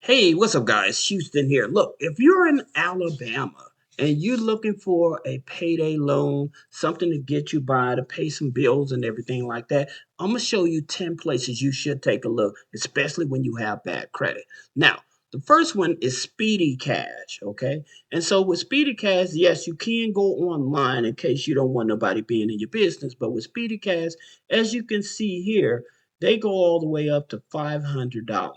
Hey, what's up, guys? Houston here. Look, if you're in Alabama and you're looking for a payday loan, something to get you by to pay some bills and everything like that, I'm going to show you 10 places you should take a look, especially when you have bad credit. Now, the first one is Speedy Cash, okay? And so with Speedy Cash, yes, you can go online in case you don't want nobody being in your business, but with Speedy Cash, as you can see here, they go all the way up to $500.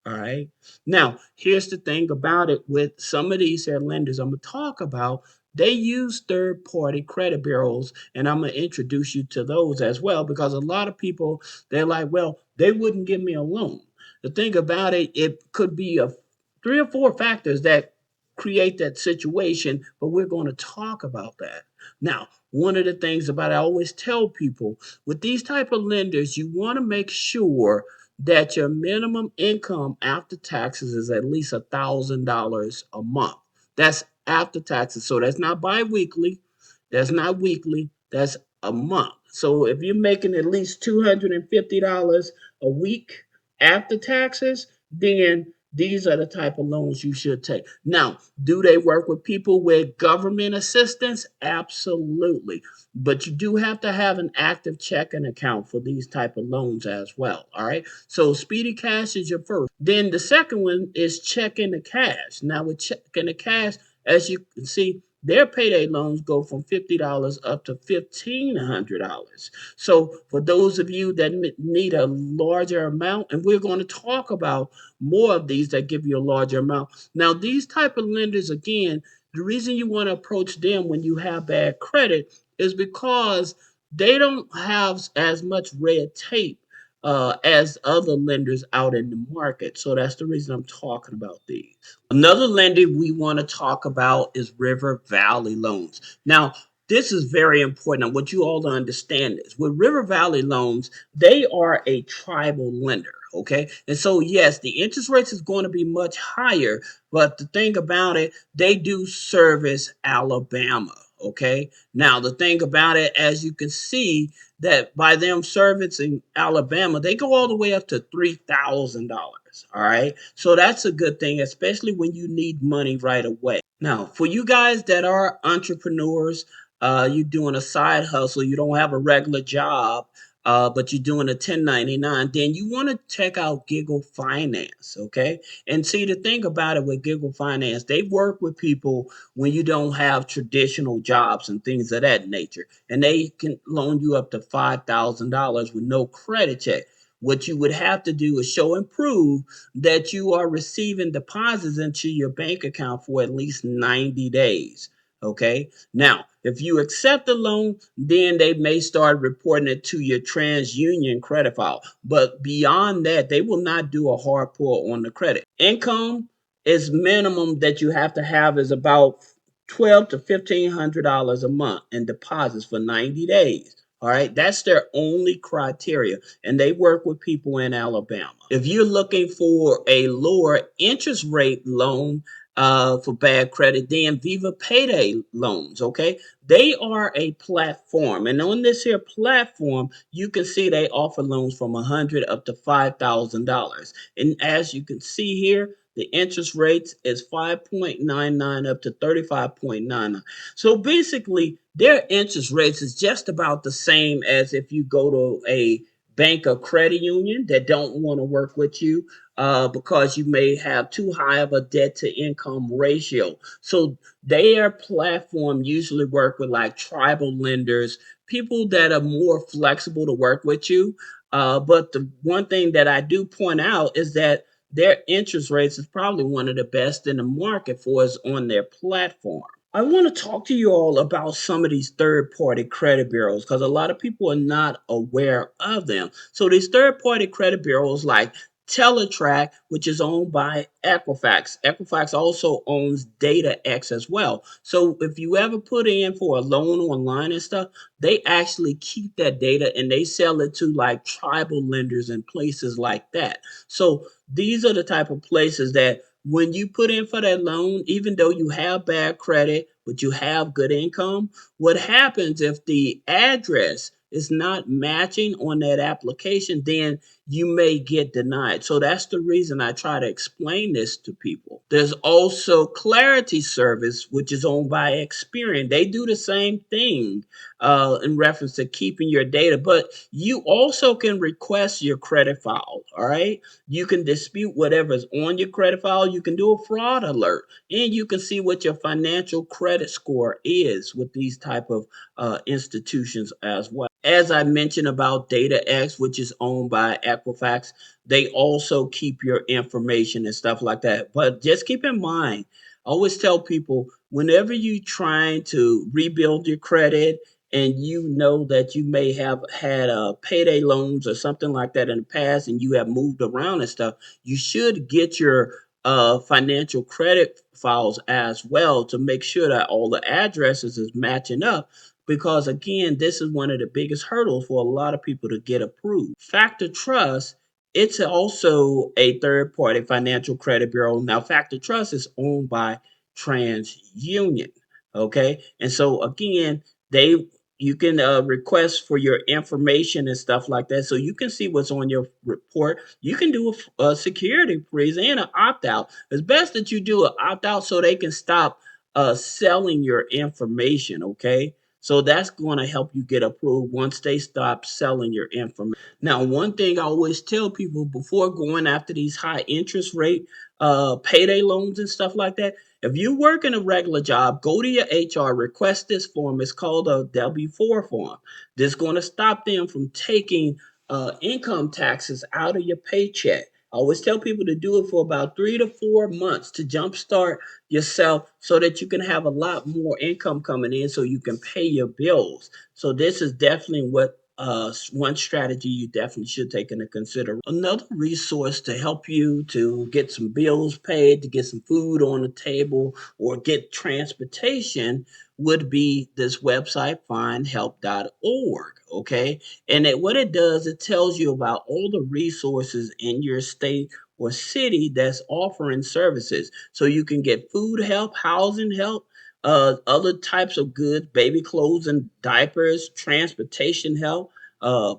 All right. Now, here's the thing about it with some of these here lenders I'm going to talk about. They use third party credit bureaus, and I'm going to introduce you to those as well because a lot of people, they're like, well, they wouldn't give me a loan. The thing about it, it could be a three or four factors that create that situation, but we're going to talk about that. Now, one of the things about I always tell people with these type of lenders, you want to make sure that your minimum income after taxes is at least $1,000 a month. That's after taxes. So that's not biweekly. That's not weekly. That's a month. So if you're making at least $250 a week after taxes, then these are the type of loans you should take. Now, do they work with people with government assistance? Absolutely. But you do have to have an active checking account for these type of loans as well. All right. So Speedy Cash is your first. Then the second one is checking the cash. Now with checking the cash, as you can see, their payday loans go from $50 up to $1,500. So for those of you that need a larger amount, and we're going to talk about more of these that give you a larger amount. Now these type of lenders, again, the reason you want to approach them when you have bad credit is because they don't have as much red tape as other lenders out in the market. So that's the reason I'm talking about these. Another lender we want to talk about is River Valley Loans. Now, this is very important. I want you all to understand this. With River Valley Loans, they are a tribal lender. Okay. And so, yes, the interest rates is going to be much higher. But the thing about it, they do service Alabama. Okay. Now, the thing about it, as you can see, that by them servicing Alabama, they go all the way up to $3,000. All right. So that's a good thing, especially when you need money right away. Now, for you guys that are entrepreneurs, you're doing a side hustle, you don't have a regular job, but you're doing a 1099, then you want to check out Giggle Finance, okay? And see, the thing about it with Giggle Finance, they work with people when you don't have traditional jobs and things of that nature. And they can loan you up to $5,000 with no credit check. What you would have to do is show and prove that you are receiving deposits into your bank account for at least 90 days. Okay. Now, if you accept the loan, then they may start reporting it to your TransUnion credit file. But beyond that, they will not do a hard pull on the credit. Income is minimum that you have to have is about twelve to $1,500 a month in deposits for 90 days. All right, that's their only criteria, and they work with people in Alabama. If you're looking for a lower interest rate loan for bad credit, then Viva Payday loans, okay? They are a platform, and on this here platform, you can see they offer loans from 100 up to $5,000. And as you can see here, the interest rates is 5.99 up to 35.99. So basically, their interest rates is just about the same as if you go to a bank or credit union that don't want to work with you because you may have too high of a debt to income ratio. So their platform usually work with like tribal lenders, people that are more flexible to work with you. But the one thing that I do point out is that their interest rates is probably one of the best in the market for us on their platform. I want to talk to you all about some of these third party credit bureaus because a lot of people are not aware of them. So, these third party credit bureaus like Teletrack, which is owned by Equifax. Equifax also owns DataX as well. So, if you ever put in for a loan online and stuff, they actually keep that data and they sell it to like tribal lenders and places like that. So, these are the type of places that when you put in for that loan, even though you have bad credit, but you have good income, what happens if the address is not matching on that application, then you may get denied. So that's the reason I try to explain this to people. There's also Clarity Service, which is owned by Experian. They do the same thing in reference to keeping your data, but you also can request your credit file. All right. You can dispute whatever's on your credit file. You can do a fraud alert, and you can see what your financial credit score is with these type of institutions as well. As I mentioned about DataX, which is owned by Equifax, they also keep your information and stuff like that. But just keep in mind, I always tell people whenever you trying to rebuild your credit and you know that you may have had payday loans or something like that in the past and you have moved around and stuff, you should get your financial credit files as well to make sure that all the addresses is matching up, because again, this is one of the biggest hurdles for a lot of people to get approved. Factor Trust, it's also a third party financial credit bureau. Now, Factor Trust is owned by TransUnion. Okay. And so again, they you can request for your information and stuff like that, so you can see what's on your report. You can do a security freeze and an opt out. It's best that you do an opt out so they can stop selling your information. Okay, so that's going to help you get approved once they stop selling your information. Now, one thing I always tell people before going after these high interest rate payday loans and stuff like that, if you work in a regular job, go to your HR, request this form. It's called a W-4 form. This is going to stop them from taking income taxes out of your paycheck. I always tell people to do it for about 3 to 4 months to jumpstart yourself so that you can have a lot more income coming in so you can pay your bills. So this is definitely what one strategy you definitely should take into consideration. Another resource to help you to get some bills paid, to get some food on the table, or get transportation would be this website, findhelp.org. Okay. And what it does, it tells you about all the resources in your state or city that's offering services. So you can get food help, housing help, other types of goods, baby clothes and diapers, transportation help, uh,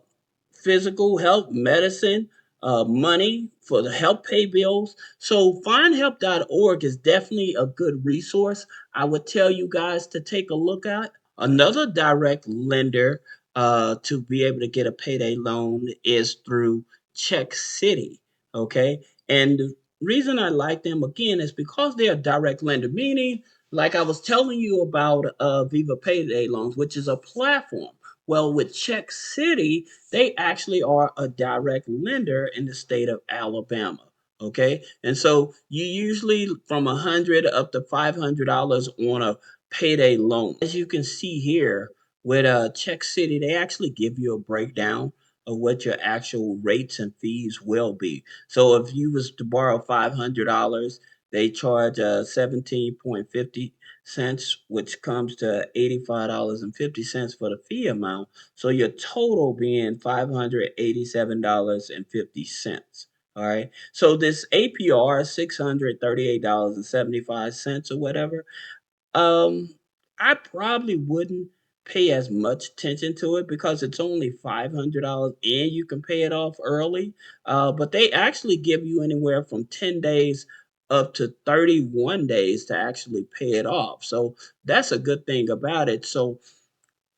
physical help, medicine, money for the help pay bills. So findhelp.org is definitely a good resource. I would tell you guys to take a look at. Another direct lender to be able to get a payday loan is through Check City. Okay. And the reason I like them again is because they're a direct lender, meaning like I was telling you about Viva Payday Loans, which is a platform. Well, with Check City, they actually are a direct lender in the state of Alabama. Okay, and so you usually from $100 up to $500 on a payday loan. As you can see here with Check City, they actually give you a breakdown of what your actual rates and fees will be. So if you was to borrow $500, they charge 17.50 cents, which comes to $85.50 for the fee amount. So your total being $587.50. All right. So this APR, $638.75 or whatever, um, I probably wouldn't pay as much attention to it because it's only $500 and you can pay it off early. But they actually give you anywhere from 10 days up to 31 days to actually pay it off. So that's a good thing about it. So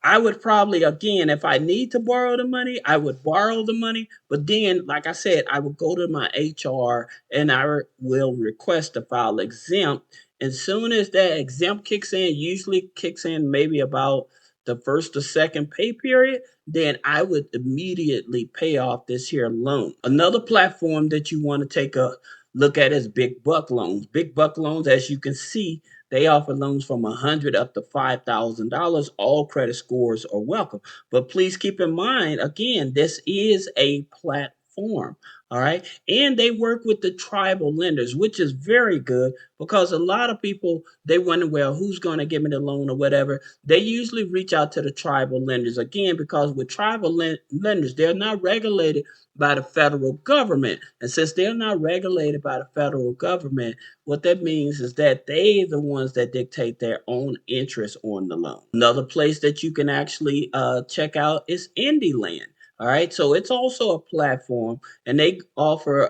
I would probably, again, if I need to borrow the money, I would borrow the money. But then, like I said, I would go to my HR and will request to file exempt. As soon as that exempt kicks in, usually kicks in maybe about the first or second pay period, then I would immediately pay off this here loan. Another platform that you want to take a look at is Big Buck Loans. Big Buck Loans, as you can see, they offer loans from 100 up to $5,000. All credit scores are welcome. But please keep in mind, again, this is a platform. All right. And they work with the tribal lenders, which is very good because a lot of people they wonder, well, who's going to give me the loan or whatever. They usually reach out to the tribal lenders again because with tribal lenders, they're not regulated by the federal government. And since they're not regulated by the federal government, what that means is that they are the ones that dictate their own interest on the loan. Another place that you can actually check out is IndyLand. All right, so it's also a platform, and they offer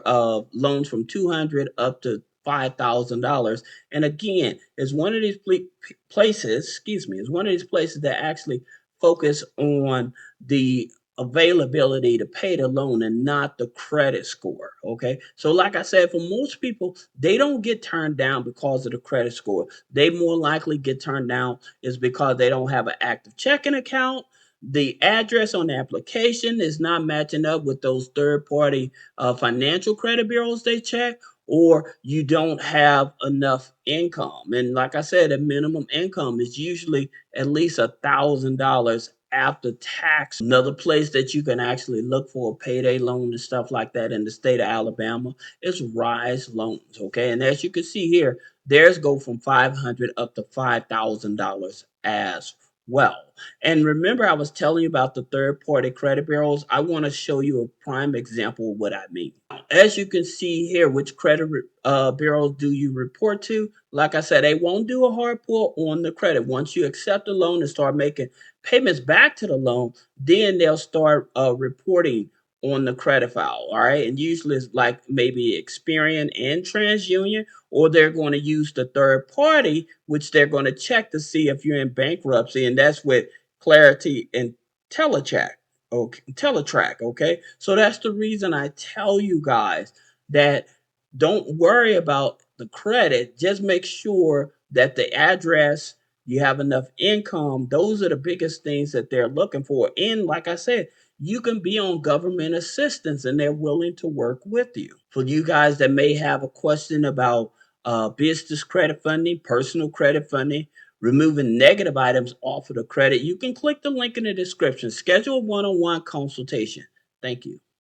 loans from 200 up to $5,000. And again, it's one of these places. Excuse me, it's one of these places that actually focus on the availability to pay the loan and not the credit score. Okay, so like I said, for most people, they don't get turned down because of the credit score. They more likely get turned down is because they don't have an active checking account, the address on the application is not matching up with those third party financial credit bureaus they check, or you don't have enough income. And like I said, a minimum income is usually at least $1,000 after tax. Another place that you can actually look for a payday loan and stuff like that in the state of Alabama is Rise Loans. Okay, and as you can see here, theirs go from 500 up to $5,000 as well. And remember, I was telling you about the third party credit bureaus. I want to show you a prime example of what I mean. As you can see here, which credit bureaus do you report to? Like I said, they won't do a hard pull on the credit. Once you accept the loan and start making payments back to the loan, then they'll start reporting on the credit file. All right. And usually it's like maybe Experian and TransUnion, or they're going to use the third party, which they're going to check to see if you're in bankruptcy. And that's with Clarity and Teletrack. Okay, Teletrack. Okay, so that's the reason I tell you guys that don't worry about the credit. Just make sure that the address, you have enough income. Those are the biggest things that they're looking for. And like I said, you can be on government assistance and they're willing to work with you. For you guys that may have a question about business credit funding, personal credit funding, removing negative items off of the credit, you can click the link in the description. Schedule a one-on-one consultation. Thank you.